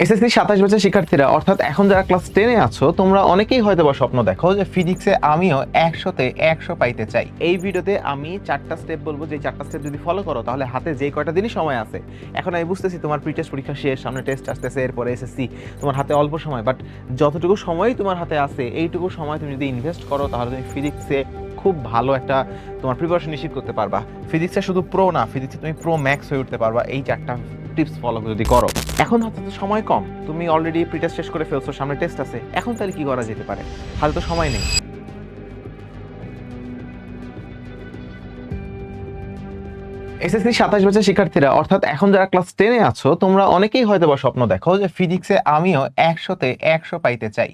SSC 27 বছর শিক্ষার্থীরা অর্থাৎ এখন যারা ক্লাস 10-এ আছো তোমরা অনেকেই হয়তো বা স্বপ্ন দেখো যে ফিজিক্সে আমিও 100-তে 100 পাইতে চাই। এই ভিডিওতে আমি 4টা স্টেপ বলবো, যে 4টা স্টেপ যদি ফলো করো তাহলে হাতে যে কয়টা দিনই সময় আছে। এখন আমি বুঝতেছি তোমার প্রি টেস্ট পরীক্ষা শেষ, সামনে টেস্ট আসতেছে, এরপরে এসএসসি, তোমার হাতে অল্প সময়, বাট যতটুকু সময় তোমার হাতে আছে এইটুকু সময় তুমি যদি ইনভেস্ট করো তাহলে তুমি ফিজিক্সে খুব ভালো একটা তোমার প্রিপারেশন নিশ্চিত করতে পারবা। ফিজিক্সে শুধু প্রো না, ফিজিক্সে তুমি প্রো ম্যাক্স হয়ে উঠতে পারবা এই 4টা টিপস ফলো যদি করো। এখন হাতে তো সময় কম, তুমি অলরেডি প্রি টেস্ট শেষ করে ফেলছো, সামনে টেস্ট আছে, এখন তাহলে কি করা যেতে পারে? হাতে তো সময় নেই। এসএসসি 27 বছর শিক্ষার্থীরা অর্থাৎ এখন যারা ক্লাস 10-এ আছো তোমরা অনেকেই হয়তো বা স্বপ্ন দেখো যে ফিজিক্সে আমিও 100-তে 100 পাইতে চাই।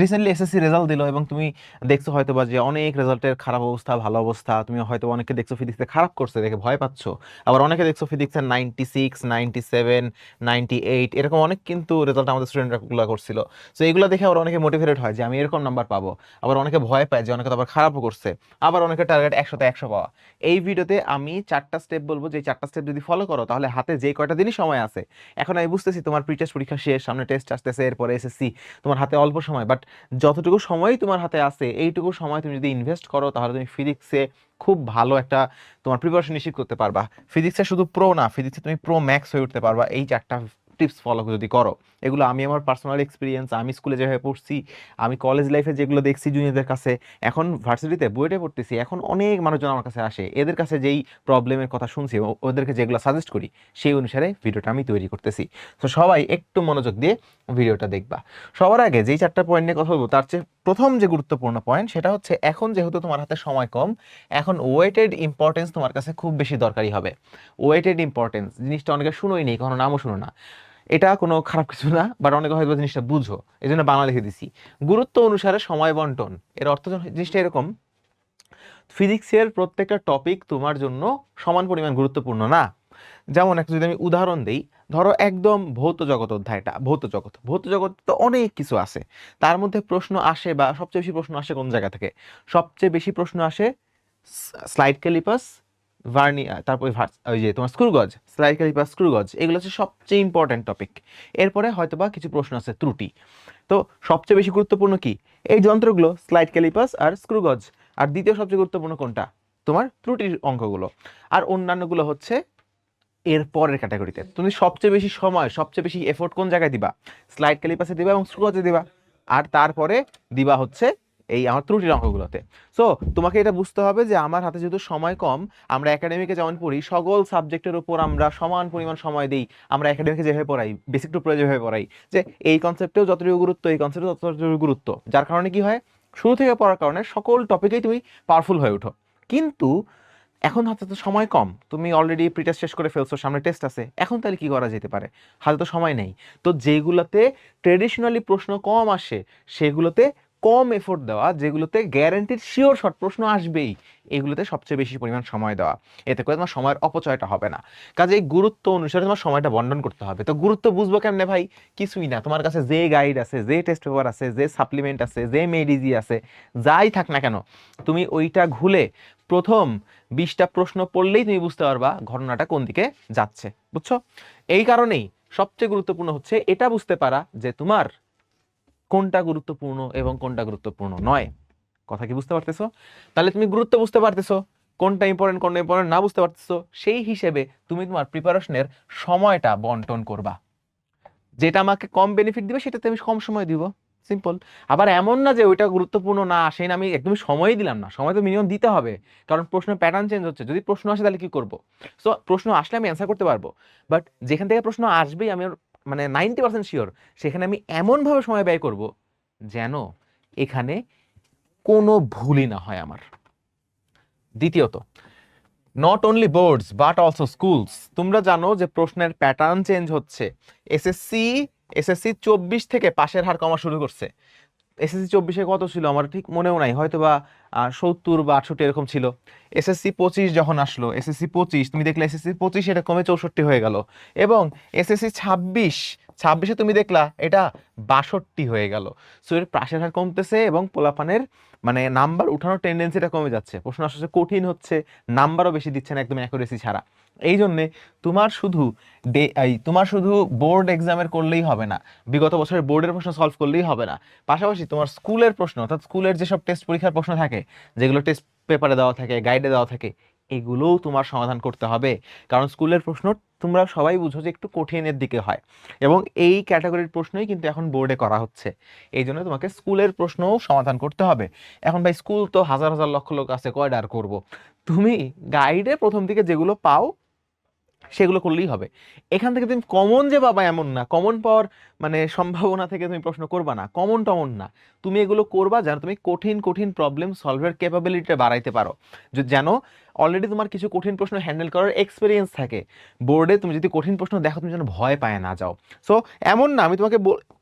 রিসেন্টলি এসএসসি রেজাল্ট দিল এবং তুমি দেখছো হয়তো বা যে অনেক রেজাল্টের খারাপ অবস্থা, ভালো অবস্থা। তুমি হয়তো অনেকে দেখছো ফিজিক্সে খারাপ করছে দেখে ভয় পাচ্ছ, আবার অনেকে দেখছো ফিজিক্সের 96, 97, 98 এরকম অনেক কিন্তু রেজাল্ট আমাদের স্টুডেন্টরা করছিল। সো এগুলো দেখে আবার অনেকে মোটিভেটেড হয় যে আমি এরকম নাম্বার পাবো, আবার অনেকে ভয় পায় যে অনেকে তো আবার খারাপও করছে, আবার অনেকে টার্গেট 100-তে 100 পাওয়া। এই ভিডিওতে আমি 4টা স্টেপ বলবো, যে 4টা স্টেপ যদি ফলো করো তাহলে হাতে যে কয়টা দিনই সময় আছে। এখন আমি বুঝতেছি তোমার প্রি টেস্ট পরীক্ষা শেষ, সামনে টেস্ট আসতেছে, এরপরে এসএসসি, তোমার হাতে অল্প সময়, বাট যতটুকু সময় তোমার হাতে আছে এইটুকু সময় তুমি যদি ইনভেস্ট করো তাহলে তুমি ফিজিক্সে খুব ভালো একটা তোমার প্রিপারেশন নিশ্চিত করতে পারবা। ফিজিক্সে শুধু প্রো না, ফিজিক্সে তুমি প্রো ম্যাক্স হয়ে উঠতে পারবা এই 4টা টিপস ফলো যদি করো। এগুলো আমি আমার পার্সোনাল এক্সপিরিয়েন্স, আমি স্কুলে যেভাবে পড়ছি, আমি কলেজ লাইফে যেগুলো দেখছি জুনিয়রদের কাছে, এখন ভার্সিটিতে বুয়েটে পড়তেছি, এখন অনেক মানুষজন আমার কাছে আসে, এদের কাছে যেই প্রবলেমের কথা শুনছি ওদেরকে যেগুলো সাজেস্ট করি সেই অনুসারে ভিডিওটা আমি তৈরি করতেছি। তো সবাই একটু মনোযোগ দিয়ে ভিডিওটা দেখবা। সবার আগে যেই 4টা পয়েন্ট নিয়ে কথা বলবো তার চেয়ে প্রথম যে গুরুত্বপূর্ণ পয়েন্ট সেটা হচ্ছে, এখন যেহেতু তোমার হাতে সময় কম, এখন ওয়েটেড ইম্পর্টেন্স তোমার কাছে খুব বেশি দরকারি হবে। ওয়েটেড ইম্পর্টেন্স জিনিসটা অনেকে শুনোই নেই, কখনো নামও শুনো না। এটা কোনো খারাপ কিছু না, বাট অনেকে হয়তো জিনিসটা বুঝো, এই জন্য বাংলা লিখে দিছি। গুরুত্ব অনুসারে সময় বন্টন, এর অর্থ জিনিসটা এরকম: ফিজিক্সের প্রত্যেকটা টপিক তোমার জন্য সমান পরিমাণ গুরুত্বপূর্ণ না। যেমন একটা যদি আমি উদাহরণ দেই, ধরো একদম ভৌত জগৎ অধ্যায়টা, ভৌত জগৎ তো অনেক কিছু আছে, তার মধ্যে প্রশ্ন আসে বা সবচেয়ে বেশি প্রশ্ন আসে কোন জায়গা থেকে? সবচেয়ে বেশি প্রশ্ন আসে স্লাইড ক্যালিপাস, ভার্নিয়ার, তারপরে ওই যে তোমার স্ক্রু গজ, স্লাইড ক্যালিপাস, স্ক্রু গজ, এগুলো হচ্ছে সবচেয়ে ইম্পর্টেন্ট টপিক। এরপরে হয়তোবা কিছু প্রশ্ন আছে ত্রুটি। তো সবচেয়ে বেশি গুরুত্বপূর্ণ কি? এই যন্ত্রগুলো, স্লাইড ক্যালিপাস আর স্ক্রু গজ। আর দ্বিতীয় সবচেয়ে গুরুত্বপূর্ণ কোনটা? তোমার ত্রুটির অঙ্কগুলো। আর অন্যান্যগুলো হচ্ছে এর পরের ক্যাটাগরিতে। তুমি সবচেয়ে বেশি সময়, সবচেয়ে বেশি এফোর্ট কোন জায়গায় দিবা? স্লাইড ক্যালিপাসে দিবা এবং স্ক্রুগজে দিবা। আর তারপরে দিবা হচ্ছে এই আমার ত্রুটির অঙ্কগুলোতে। সো তোমাকে এটা বুঝতে হবে যে আমার হাতে যেহেতু সময় কম, আমরা একাডেমিকে যেমন পড়ি সকল সাবজেক্টের উপর আমরা সমান পরিমাণ সময় দিই। আমরা একাডেমিকে যেভাবে পড়াই, বেসিক টু প্রো যেভাবে পড়াই, যে এই কনসেপ্টেও যতটুকু গুরুত্ব, এই কনসেপ্টেও ততটুকু গুরুত্ব, যার কারণে কি হয়, শুরু থেকে পড়ার কারণে সকল টপিকেই তুমি পাওয়ারফুল হয়ে ওঠো। কিন্তু এখন হাতে তো সময় কম, তুমি অলরেডি প্রি টেস্ট শেষ করে ফেলছো, সামনে টেস্ট আছে, এখন তাহলে কি করা যেতে পারে? হাতে তো সময় নেই। তো যেগুলোতে ট্রেডিশনালি প্রশ্ন কম আসে সেগুলোতে কম এফোর্ট দেওয়া, যেগুলোতে গ্যারান্টিড শিওর শর্ট প্রশ্ন আসবেই, এগুলোতে সবচেয়ে বেশি পরিমাণ সময় দেওয়া। এতে করে তোমার সময়ের অপচয়টা হবে না। কাজেই গুরুত্ব অনুসারে তোমার সময়টা বন্টন করতে হবে। তো গুরুত্ব বুঝবো কেমনে ভাই? কিছুই না, তোমার কাছে যে গাইড আছে, যে টেস্ট পেপার আছে, যে সাপ্লিমেন্ট আছে, যে মেডিজি আছে, যাই থাক না কেন, তুমি ওইটা ঘুলে প্রথম 20টা প্রশ্ন পড়লেই তুমি বুঝতে পারবা ঘটনাটা কোন দিকে যাচ্ছে। বুঝছো? এই কারণেই সবচেয়ে গুরুত্বপূর্ণ হচ্ছে এটা বুঝতে পারা যে তোমার কোনটা গুরুত্বপূর্ণ এবং কোনটা গুরুত্বপূর্ণ নয়। কথা কি বুঝতে পারতেছো? তাহলে তুমি গুরুত্ব বুঝতে পারতেছো, কোনটা ইম্পর্টেন্ট কোনটা ইম্পর্টেন্ট না বুঝতে পারতেছো, সেই হিসেবে তুমি তোমার প্রিপারেশনের সময়টা বন্টন করবা। যেটা আমাকে কম বেনিফিট দিবে সেটাতে আমি কম সময় দিব, সিম্পল। আবার এমন না যে ওইটা গুরুত্বপূর্ণ না, সেই না আমি একদমই সময়ই দিলাম না, সময় তো মিনিমাম দিতে হবে, কারণ প্রশ্নের প্যাটার্ন চেঞ্জ হচ্ছে। যদি প্রশ্ন আসে তাহলে কি করব? সো প্রশ্ন আসলে আমি অ্যান্সার করতে পারবো, বাট যেখান থেকে প্রশ্ন আসবেই আমি মানে 90% শিওর সেখানে আমি এমনভাবে সময় ব্যয় করব যেন এখানে কোনো ভুলই না হয় আমার। দ্বিতীয়ত, not only boards but also schools. তোমরা জানো যে প্রশ্নের প্যাটার্ন চেঞ্জ হচ্ছে। এসএসসি এসএসসি 24 থেকে পাশের হার কমা শুরু করছে। এসএসসি 24-এ কত ছিল আমার ঠিক মনেও নাই, হয়তো বা 70 বা 68 এরকম ছিল। এসএসসি 25 যখন আসলো, এসএসসি 25 তুমি দেখলে এসএসসি 25 এটা কমে 64 হয়ে গেল, এবং এসএসসি 26 26-এ তুমি দেখলা এটা 62 হয়ে গেল। সো এর প্রাসের হার কমতেছে এবং পোলাপানের মানে নাম্বার উঠানোর টেন্ডেন্সিটা কমে যাচ্ছে, প্রশ্ন আসলে কঠিন হচ্ছে, নাম্বারও বেশি দিচ্ছে না একদম অ্যাকুরেসি ছাড়া। এই জন্যে তোমার শুধু বোর্ড এক্সামের করলেই হবে না, বিগত বছরের বোর্ডের প্রশ্ন সলভ করলেই হবে না, পাশাপাশি তোমার স্কুলের প্রশ্ন অর্থাৎ স্কুলের যেসব টেস্ট পরীক্ষার প্রশ্ন থাকে, যেগুলো টেস্ট পেপারে দেওয়া থাকে, গাইডে দেওয়া থাকে, এগুলোও তোমার সমাধান করতে হবে। কারণ স্কুলের প্রশ্ন তোমরা সবাই বুঝো যে একটু কঠিনের দিকে হয়, এবং এই ক্যাটাগরির প্রশ্নই কিন্তু এখন বোর্ডে করা হচ্ছে। এই জন্য তোমাকে স্কুলের প্রশ্নও সমাধান করতে হবে। এখন ভাই স্কুল তো হাজার হাজার লক্ষ লোক আছে, কয়টা আর করবো? তুমি গাইডে প্রথম দিকে যেগুলো পাও সেগুলো করলেই হবে। এখান থেকে তুমি কমন যে পাবা এমন না, কমন পাওয়ার মানে সম্ভাবনা থেকে তুমি প্রশ্ন করবা না, কমন টমন না, তুমি এগুলো করবা যেন তুমি কঠিন কঠিন প্রবলেম সলভের ক্যাপাবিলিটিটা বাড়াইতে পারো, যেন অলরেডি তোমার কিছু কঠিন প্রশ্ন হ্যান্ডেল করার এক্সপিরিয়েন্স থাকে। বোর্ডে তুমি যদি কঠিন প্রশ্ন দেখো তুমি যেন ভয় পায় না যাও। সো এমন না, আমি তোমাকে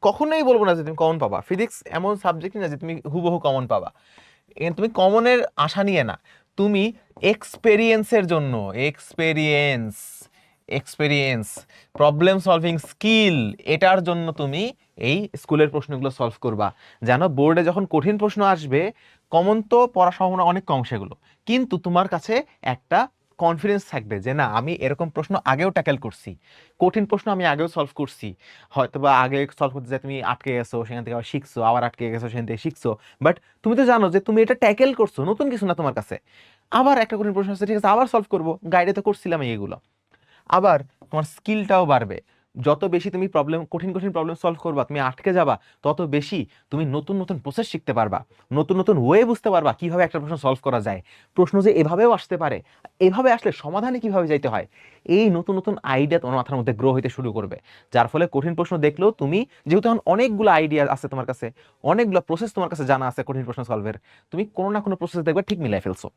কখনোই বলবো না যে তুমি কমন পাবা, ফিজিক্স এমন সাবজেক্ট না যে তুমি হুবহু কমন পাবা। তুমি কমনের আশা নিয়ে না, তুমি এক্সপেরিয়েন্সের জন্য, experience experience problem solving skill, এটার জন্য তুমি এই স্কুলের প্রশ্নগুলো সলভ করবা, যেন বোর্ডে যখন কঠিন প্রশ্ন আসবে, কমন তো পড়ার সম্ভাবনা অনেক কম সেগুলো, কিন্তু তোমার কাছে একটা কনফিডেন্স থাকবে যে না আমি এরকম প্রশ্ন আগেও ট্যাকেল করছি, কঠিন প্রশ্ন আমি আগেও সলভ করছি। হয়তো বা আগে সলভ করতে যায় তুমি আটকে গেছো, সেখান থেকে আবার শিখছো, আবার আটকে গেছো, সেখান থেকে শিখছো, বাট তুমি তো জানো যে তুমি এটা ট্যাকেল করছো, নতুন কিছু না তোমার কাছে। আবার একটা কঠিন প্রশ্ন আছে, ঠিক আছে আবার সলভ করবো, গাইডে তো করছিলাম এগুলো। আবার তোমার স্কিলটাও বাড়বে, যত বেশি তুমি কঠিন কঠিন প্রবলেম সলভ করবা, তুমি আটকে যাবা, তত বেশি তুমি নতুন নতুন প্রসেস শিখতে পারবা, নতুন নতুন ওয়ে বুঝতে পারবা কিভাবে একটা প্রশ্ন সলভ করা যায়, প্রশ্ন যে এভাবেও আসতে পারে, এভাবে আসলে সমাধানে কিভাবে যাইতে হয়, এই নতুন নতুন আইডিয়া তোমার মাথার মধ্যে গ্রো হইতে শুরু করবে। যার ফলে কঠিন প্রশ্ন দেখলেও তুমি, যেহেতু এখন অনেকগুলো আইডিয়া আছে তোমার কাছে, অনেকগুলো প্রসেস তোমার কাছে জানা আছে কঠিন প্রশ্ন সলভের, তুমি কোনো না কোনো প্রসেস দেখবে ঠিক মিলাই ফেলছো।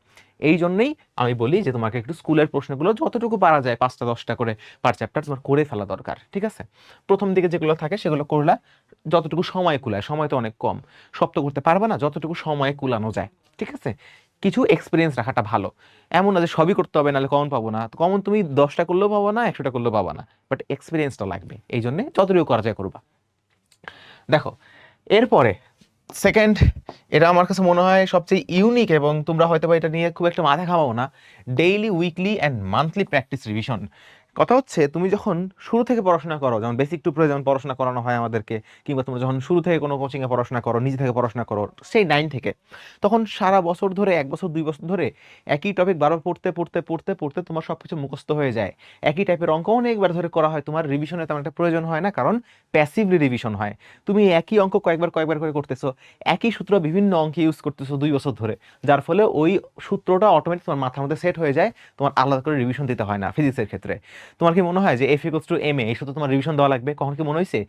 এই জন্যই আমি বলি যে তোমাকে একটু স্কুলের প্রশ্নগুলো যতটুকু পারা যায় 5টা 10টা করে পার চ্যাপ্টার তোমার করে ফেলা দরকার, ঠিক আছে? প্রথম দিকে যেগুলো থাকে সেগুলো করলা যতটুকু সময় কুলায়, সময় তো অনেক কম, সব তো করতে পারবে না, যতটুকু সময় কুলানো যায়, ঠিক আছে? কিছু এক্সপিরিয়েন্স রাখাটা ভালো। এমন না যে সবই করতে হবে নাহলে কমন পাবো না, কমন তুমি 10টা করলেও পাবো না, 100টা করলেও পাবো না, বাট এক্সপিরিয়েন্সটা লাগবে, এই জন্য যতটুকু করা যায় করবা। দেখো এরপরে সেকেন্ড, এটা আমার কাছে মনে হয় সবচেয়ে ইউনিক, এবং তোমরা হয়তো বা এটা নিয়ে খুব একটা মাথা ঘামাও না, daily weekly and monthly practice revision. কথা হচ্ছে তুমি যখন শুরু থেকে পড়াশোনা করো, যেমন বেসিক টু প্রো যেমন পড়াশোনা করানো হয় আমাদেরকে, কিংবা তোমরা যখন শুরু থেকে কোনো কোচিংয়ে পড়াশোনা করো, নিজে থেকে পড়াশোনা করো সেই 9 থেকে, তখন সারা বছর ধরে 1 বছর 2 বছর ধরে একই টপিক বারবার পড়তে পড়তে পড়তে পড়তে তোমার সব কিছু মুখস্থ হয়ে যায়, একই টাইপের অঙ্ক অনেকবার ধরে করা হয়, তোমার রিভিশনের তেমন একটা প্রয়োজন হয় না, কারণ প্যাসিভলি রিভিশন হয়। তুমি একই অঙ্ক কয়েকবার কয়েকবার করে করতেছো, একই সূত্র বিভিন্ন অঙ্কে ইউজ করতেছো 2 বছর ধরে, যার ফলে ওই সূত্রটা অটোমেটিক তোমার মাথার মধ্যে সেট হয়ে যায়, তোমার আলাদা করে রিভিশন দিতে হয় না ফিজিক্সের ক্ষেত্রে। তোমার কি মনে হয় যে এফ ইকুয়ালস টু এম এ এই সূত্র তোমার রিভিশন দেওয়া লাগবে? কখন কি মনে হয়েছে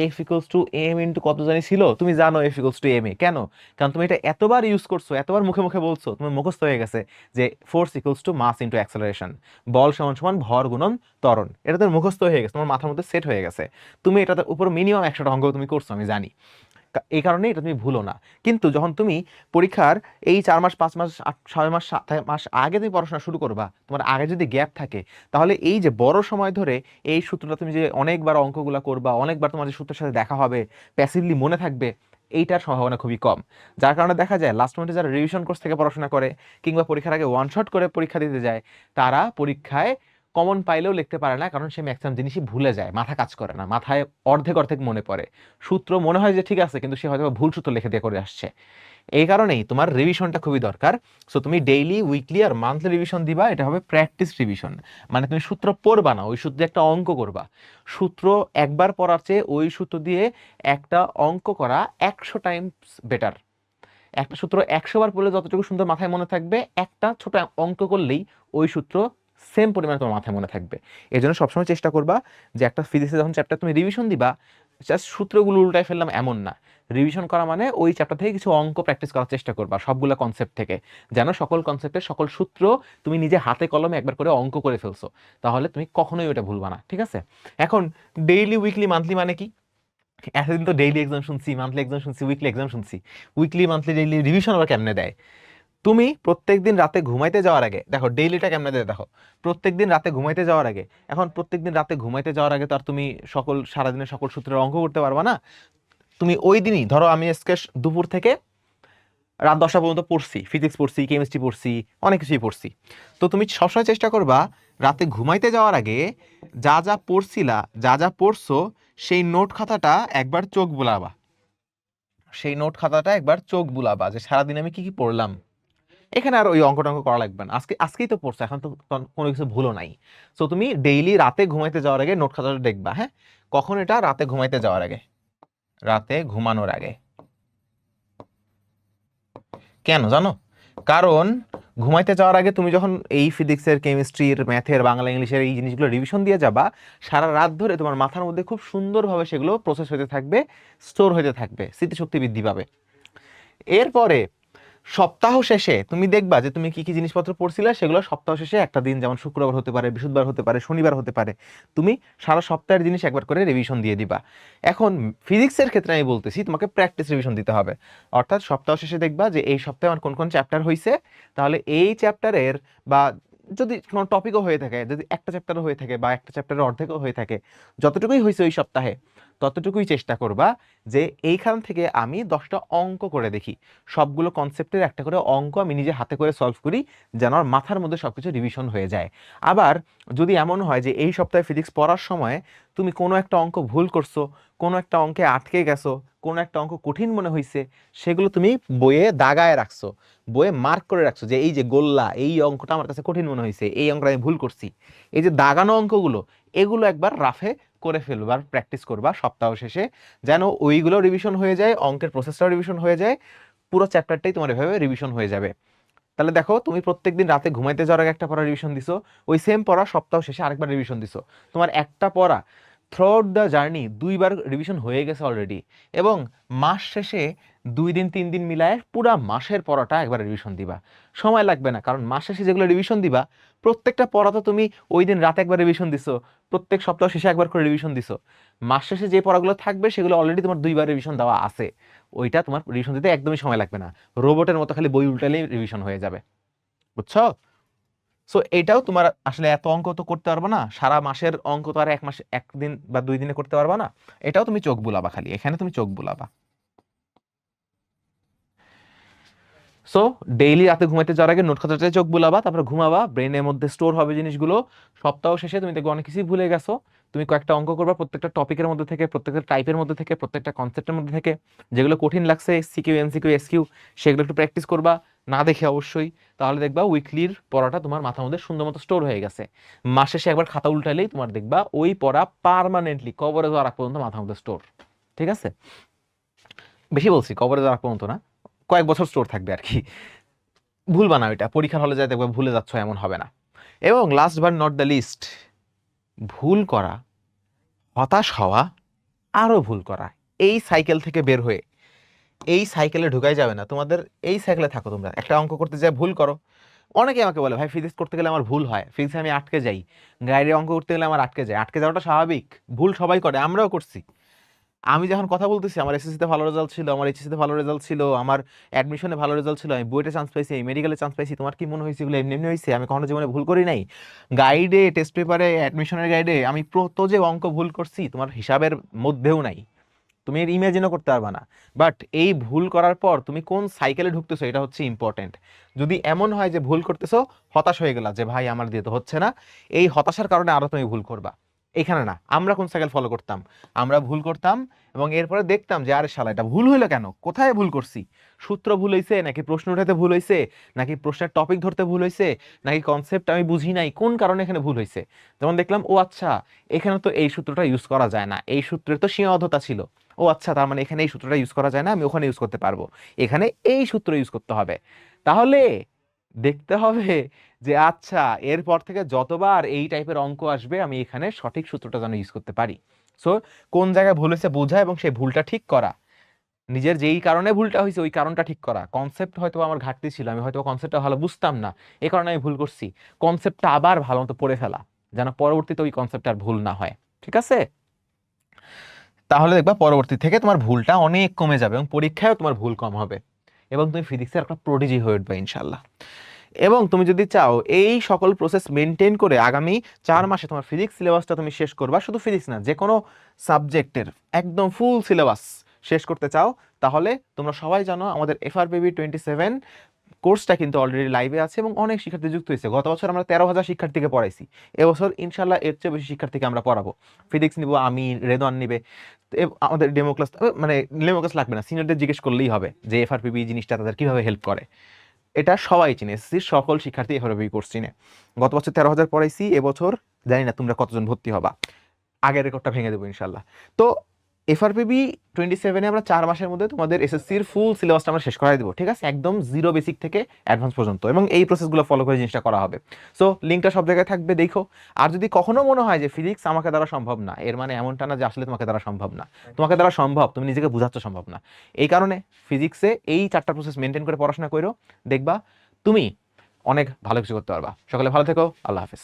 f equals to m into কত জানি ছিল? তুমি জানো f equals to m a কেন? কারণ তুমি এটা এতবার ইউজ করছো, এতবার মুখে মুখে বলছো, তুমি মুখস্থ হয়ে গেছে যে force equals to mass into acceleration, বল সমান সমান ভর গুণন ত্বরণ, এটা তো মুখস্থ হয়ে গেছে, তোমার মাথার মধ্যে সেট হয়ে গেছে। তুমি এটার উপর মিনিমাম 100টা অঙ্ক তুমি করছো আমি জানি, এই কারণে এটা তুমি ভুলো না। কিন্তু যখন তুমি পরীক্ষার এই 4 মাস 5 মাস 6 মাস 7 মাস আগে তুমি পড়াশোনা শুরু করবা, তোমার আগে যদি গ্যাপ থাকে, তাহলে এই যে বড় সময় ধরে এই সূত্রটা তুমি যে অনেকবার অঙ্কগুলা করবা, অনেকবার তোমার যে সূত্রের সাথে দেখা হবে, প্যাসিভলি মনে থাকবে, এইটার সম্ভাবনা খুবই কম। যার কারণে দেখা যায় লাস্ট মোমেন্টে যারা রিভিশন কোর্স থেকে পড়াশোনা করে, কিংবা পরীক্ষার আগে ওয়ান শট করে পরীক্ষা দিতে যায়, তারা পরীক্ষায় কমন পাইলেও লিখতে পারে না, কারণ সে ম্যাক্সিমাম জিনিসই ভুলে যায়, মাথা কাজ করে না, মাথায় অর্ধেক অর্ধেক মনে পড়ে, সূত্র মনে হয় যে ঠিক আছে কিন্তু সে হয়তো ভুল সূত্র লিখে দিয়ে করে আসছে। এই কারণেই তোমার রিভিশনটা খুবই দরকার। সো তুমি ডেইলি উইকলি আর মান্থলি রিভিশন দিবা, এটা হবে প্র্যাকটিস রিভিশন। মানে তুমি সূত্র পড়বা না, ওই সূত্রে একটা অঙ্ক করবা। সূত্র একবার পড়ার চেয়ে ওই সূত্র দিয়ে একটা অঙ্ক করা 100 টাইমস বেটার। একটা সূত্র 100 বার পড়লে যতটুকু সুন্দর মাথায় মনে থাকবে, একটা ছোট অঙ্ক করলেই ওই সূত্র সেম পরিমাণে তোমার মাথায় মনে থাকবে। এই জন্য সবসময় চেষ্টা করবা যে একটা ফিজিক্সে যখন চ্যাপ্টার তুমি রিভিশন দিবা, জাস্ট সূত্রগুলো উল্টায় ফেললাম এমন না। রিভিশন করা মানে ওই চ্যাপ্টার থেকে কিছু অঙ্ক প্র্যাকটিস করার চেষ্টা করবা, সবগুলো কনসেপ্ট থেকে, যেন সকল কনসেপ্টের সকল সূত্র তুমি নিজে হাতে কলমে একবার করে অঙ্ক করে ফেলছো, তাহলে তুমি কখনোই ওটা ভুলবা না, ঠিক আছে? এখন ডেইলি উইকলি মান্থলি মানে কি? এতদিন তো ডেইলি এক্সাম শুনছি, মান্থলি এক্সাম শুনছি, উইকলি এক্সাম শুনছি, উইকলি মান্থলি ডেইলি রিভিশন আবার কেমনে দেয়? তুমি প্রত্যেকদিন রাতে ঘুমাইতে যাওয়ার আগে দেখো ডেইলিটা কেমনে দেয় দেখো, প্রত্যেকদিন রাতে ঘুমাইতে যাওয়ার আগে, এখন প্রত্যেকদিন রাতে ঘুমাইতে যাওয়ার আগে তো আর তুমি সারাদিনের সকল সূত্রের অঙ্ক করতে পারবা না। তুমি ওই দিনই ধরো আমি আজকে দুপুর থেকে রাত 10টা পর্যন্ত পড়ছি, ফিজিক্স পড়ছি, কেমিস্ট্রি পড়ছি, অনেক কিছুই পড়ছি। তো তুমি সবসময় চেষ্টা করবা রাতে ঘুমাইতে যাওয়ার আগে যা যা পড়ছিলা, যা যা পড়ছো, সেই নোট খাতাটা একবার চোখ বুলাবা। সেই নোট খাতাটা একবার চোখ বুলাবা যে সারাদিন আমি কি কি পড়লাম। এখানে আর ওই অঙ্ক টঙ্ক করা লাগবে না, আজকেই তো পড়ছো, এখন তো কোনো কিছু ভুলও নাই। সো তুমি ডেইলি রাতে ঘুমাইতে যাওয়ার আগে নোট খাতাটা দেখবা। হ্যাঁ, কখন এটা? রাতে ঘুমাইতে যাওয়ার আগে, রাতে ঘুমানোর আগে। কেন জানো? কারণ ঘুমাইতে যাওয়ার আগে তুমি যখন এই ফিজিক্সের, কেমিস্ট্রির, ম্যাথের, বাংলা, ইংলিশের এই জিনিসগুলো রিভিশন দিয়ে যাবা, সারা রাত ধরে তোমার মাথার মধ্যে খুব সুন্দরভাবে সেগুলো প্রসেস হতে থাকবে, স্টোর হতে থাকবে, স্মৃতিশক্তি বৃদ্ধি পাবে। এরপরে সপ্তাহ শেষে তুমি দেখবা যে তুমি কি কি জিনিসপত্র পড়ছিলে, সেগুলো সপ্তাহ শেষে একটা দিন, যেমন শুক্রবার হতে পারে, বৃহস্পতিবার হতে পারে, শনিবার হতে পারে, তুমি সারা সপ্তাহের জিনিস একবার করে রিভিশন দিয়ে দিবা। এখন ফিজিক্সের ক্ষেত্রে আমি বলতেছি তোমাকে প্র্যাকটিস রিভিশন দিতে হবে। অর্থাৎ সপ্তাহ শেষে দেখবা যে এই সপ্তাহে আমার কোন কোন চ্যাপ্টার হয়েছে, তাহলে এই চ্যাপ্টারের বা যদি কোনো টপিকও হয়ে থাকে, যদি একটা চ্যাপ্টারও হয়ে থাকে বা একটা চ্যাপ্টারের অর্ধেকও হয়ে থাকে, যতটুকুই হয়েছে ওই সপ্তাহে ততটুকুই চেষ্টা করবা যে এইখান থেকে আমি 10টা অঙ্ক করে দেখি, সবগুলো কনসেপ্টের একটা করে অঙ্ক আমি নিজে হাতে করে সলভ করি, যেন আমার মাথার মধ্যে সবকিছু রিভিশন হয়ে যায়। আবার যদি এমন হয় যে এই সপ্তাহে ফিজিক্স পড়ার সময় তুমি কোনো একটা অঙ্ক ভুল করছো, কোনো একটা অঙ্কে আটকে গেছো, কোনো একটা অঙ্ক কঠিন মনে হয়েছে, সেগুলো তুমি বইয়ে দাগায় রাখছো, বইয়ে মার্ক করে রাখছো যে এই যে গোল্লা, এই অঙ্কটা আমার কাছে কঠিন মনে হয়েছে, এই অঙ্কটা আমি ভুল করছি। এই যে দাগানো অঙ্কগুলো, এগুলো একবার রাফে করে ফেলবার প্র্যাকটিস করবা সপ্তাহ শেষে, যেন ওইগুলো রিভিশন হয়ে যায়, অঙ্কের প্রসেসটাও রিভিশন হয়ে যায়, পুরো চ্যাপ্টারটাই তোমার এভাবে রিভিশন হয়ে যাবে। তাহলে দেখো তুমি প্রত্যেকদিন রাতে ঘুমাইতে যাওয়ার আগে একটা পড়া রিভিশন দিছো, ওই সেম পড়া সপ্তাহ শেষে আরেকবার রিভিশন দিছো, তোমার একটা পড়া থ্রু আউট দ্য জার্নি 2বার রিভিশন হয়ে গেছে অলরেডি। এবং মাস শেষে 2 দিন 3 দিন মিলায় পুরা মাসের পড়াটা একবার রিভিশন দিবা। সময় লাগবে না, কারণ মাস শেষে যেগুলো রিভিশন দিবা প্রত্যেকটা পড়া তো তুমি ওই দিন রাতে একবার রিভিশন দিছো, প্রত্যেক সপ্তাহ শেষে একবার করে রিভিশন দিছো। মাস শেষে যে পড়াগুলো থাকবে সেগুলো অলরেডি তোমার 2বার রিভিশন দেওয়া আছে, ওইটা তোমার রিভিশন দিতে একদমই সময় লাগবে না, রোবটের মতো খালি বই উল্টালেই রিভিশন হয়ে যাবে। বুঝছো? সো এটাও তোমার আসলে এত অঙ্ক তো করতে পারবে না, সারা মাসের অঙ্ক তো আর এক মাসে 1 দিন বা 2 দিনে করতে পারবা না। এটাও তুমি চোখ বুলাবা, খালি এখানে তুমি চোখ বুলাবা। সো ডেইলি রাতে ঘুমাইতে যাওয়ার আগে নোট খাতাতে চোখ বুলাবা, তারপরে ঘুমাবা, ব্রেনের মধ্যে স্টোর হবে জিনিসগুলো। সপ্তাহ শেষে তুমি দেখবে অনেক কিছুই ভুলে গেছো, তুমি কয়েকটা অঙ্ক করবা প্রত্যেকটা টপিকের মধ্যে থেকে, প্রত্যেকটা টাইপের মধ্যে থেকে, প্রত্যেকটা কনসেপ্টের মধ্যে থেকে, যেগুলো কঠিন লাগছে সিকিউ, এমসিকিউ, এসকিউ, সেগুলো একটু প্র্যাকটিস করবা, না দেখে অবশ্যই। তাহলে দেখবা উইকলির পড়াটা তোমার মাথার মধ্যে সুন্দর মতো স্টোর হয়ে গেছে। মাস শেষে একবার খাতা উল্টালেই তোমার দেখবা ওই পড়া পার্মানেন্টলি কবরে যাওয়ার আগ পর্যন্ত মাথার মধ্যে স্টোর। ঠিক আছে? বেশি বলছি, কবরে যাওয়ার আগ পর্যন্ত না, কয়েক বছর স্টোর থাকবে আর কি। ভুলবা না, ওইটা পরীক্ষার হলে যাই দেখবে ভুলে যাচ্ছ, এমন হবে না। এবং last but not the least, ভুল করা, হতাশ হওয়া, আরো ভুল করা, এই সাইকেল থেকে বের হয়ে এই সাইকেলে ঢুকাই যাবে না তোমাদের। এই সাইকেলে থাকো, তোমরা একটা অঙ্ক করতে যাই ভুল করো, অনেকে আমাকে বলে ভাই ফিজিক্স করতে গেলে আমার ভুল হয়, ফিজিক্সে আমি আটকে যাই, গাইডে অঙ্ক করতে গেলে আমার আটকে যায়। আটকে যাওয়াটা স্বাভাবিক, ভুল সবাই করে, আমরাও করছি। আমি যখন কথা বলতেছি আমার এসএসসিতে ভালো রেজাল্ট ছিল, আমার এইচএসসিতে ভালো রেজাল্ট ছিল, আমার অ্যাডমিশনে ভালো রেজাল্ট ছিল, আমি বুয়েটে চান্স পাইছি, মেডিকেলে চান্স পাইছি, তোমার কি মনে হয়েছে এগুলো এমনি এমনি হয়েছে? আমি কখনো জীবনে ভুল করি নাই। গাইডে, টেস্ট পেপারে, অ্যাডমিশনের গাইডে আমি যে অঙ্ক ভুল করছি তোমার হিসাবের মধ্যেও নাই, তুমি এর ইমাজিনও করতে পারবা না। বাট এই ভুল করার পর তুমি কোন সাইকেলে ঢুকতেছো এটা হচ্ছে ইম্পর্টেন্ট। যদি এমন হয় যে ভুল করতেছো, হতাশ হয়ে গেলা যে ভাই আমার দিয়ে তো হচ্ছে না, এই হতাশার কারণে আরো তুমি ভুল করবা। এখানে না, আমরা কোন সাইকেল ফলো করতাম, আমরা ভুল করতাম এবং এরপরে দেখতাম যে আরে শালা এটা ভুল হইলো কেন, কোথায় ভুল করছি, সূত্র ভুল হয়েছে নাকি প্রশ্ন উঠাতে ভুল হয়েছে, নাকি প্রশ্নের টপিক ধরতে ভুল হয়েছে, নাকি কনসেপ্ট আমি বুঝি নাই, কোন কারণে এখানে ভুল হয়েছে। যেমন দেখলাম ও আচ্ছা, এখানে তো এই সূত্রটা ইউজ করা যায় না, এই সূত্রের তো সীমাবদ্ধতা ছিল, ও আচ্ছা তার মানে এখানে এই সূত্রটা ইউজ করা যায় না, আমি ওখানে ইউজ করতে পারবো, এখানে এই সূত্র ইউজ করতে হবে। তাহলে দেখতে হবে যে আচ্ছা এরপর থেকে যতবার এই টাইপের অঙ্ক আসবে আমি এখানে সঠিক সূত্রটা যেন ইউজ করতে পারি। সো কোন জায়গায় ভুল হয়েছে বোঝা এবং সেই ভুলটা ঠিক করা, নিজের যেই কারণে ভুলটা হয়েছে ওই কারণটা ঠিক করা। কনসেপ্ট হয়তো আমার ঘাটতি ছিল, আমি হয়তো কনসেপ্টটা ভালো বুঝতাম না, এই কারণে আমি ভুল করছি, কনসেপ্টটা আবার ভালো মতো পড়ে ফেলা, যেন পরবর্তীতে ওই কনসেপ্টটা আর ভুল না হয়। ঠিক আছে? তাহলে দেখবা পরবর্তী থেকে তোমার ভুলটা অনেক কমে যাবে এবং পরীক্ষায়ও তোমার ভুল কম হবে। এবং তুমি ফিজিক্সের একটা প্রোডিজি হয়ে উঠবে ইনশাল্লাহ। এবং তুমি যদি চাও এই সকল প্রসেস মেনটেন করে আগামী 4 মাসে তোমার ফিজিক্স সিলেবাসটা তুমি শেষ করবা, শুধু ফিজিক্স না, যে কোনো সাবজেক্টের একদম ফুল সিলেবাস শেষ করতে চাও, তাহলে তোমরা সবাই জানো আমাদের FRPB 27 কোর্সটা কিন্তু অলরেডি লাইভে আছে এবং অনেক শিক্ষার্থী যুক্ত হয়েছে। গত বছর আমরা 13,000 শিক্ষার্থীকে পড়াইছি, এবছর ইনশাল্লাহ এর চেয়ে বেশি শিক্ষার্থীকে আমরা পড়াবো। ফিজিক্স নিব আমি, রেদওয়ান নিবে, আমাদের ডেমো ক্লাস, মানে ডেমো ক্লাস লাগবে না, সিনিয়রদের জিজ্ঞেস করলেই হবে যে FRPB জিনিসটা তাদের কিভাবে হেল্প করে। এটা সবাই চিনে, এসএসসির সকল শিক্ষার্থী FRPB কোর্স চিনে। গত বছর 13,000 পড়াইছি, এবছর জানি না তোমরা কতজন ভর্তি হবা, আগের রেকর্ডটা ভেঙে দেবো ইনশাল্লাহ। তো FRPB 27-এ আমরা 4 মাসের মধ্যে তোমাদের এসএসসির ফুল সিলেবাসটা আমরা শেষ করাই দেবো, ঠিক আছে, একদম জিরো বেসিক থেকে অ্যাডভান্স পর্যন্ত, এবং এই প্রসেসগুলো ফলো করে জিনিসটা করা হবে। সো লিঙ্কটা সব জায়গায় থাকবে, দেখো। আর যদি কখনো মনে হয় যে ফিজিক্স আমাকে দ্বারা সম্ভব না, এর মানে এমনটা না যে আসলে তোমাকে দ্বারা সম্ভব না, তোমাকে দ্বারা সম্ভব, তুমি নিজেকে বোঝাচ্ছ সম্ভব না। এই কারণে ফিজিক্সে এই 4টা প্রসেস মেনটেন করে পড়াশোনা করো, দেখবা তুমি অনেক ভালো কিছু করতে পারবা। সকলে ভালো থেকো, আল্লাহ হাফেজ।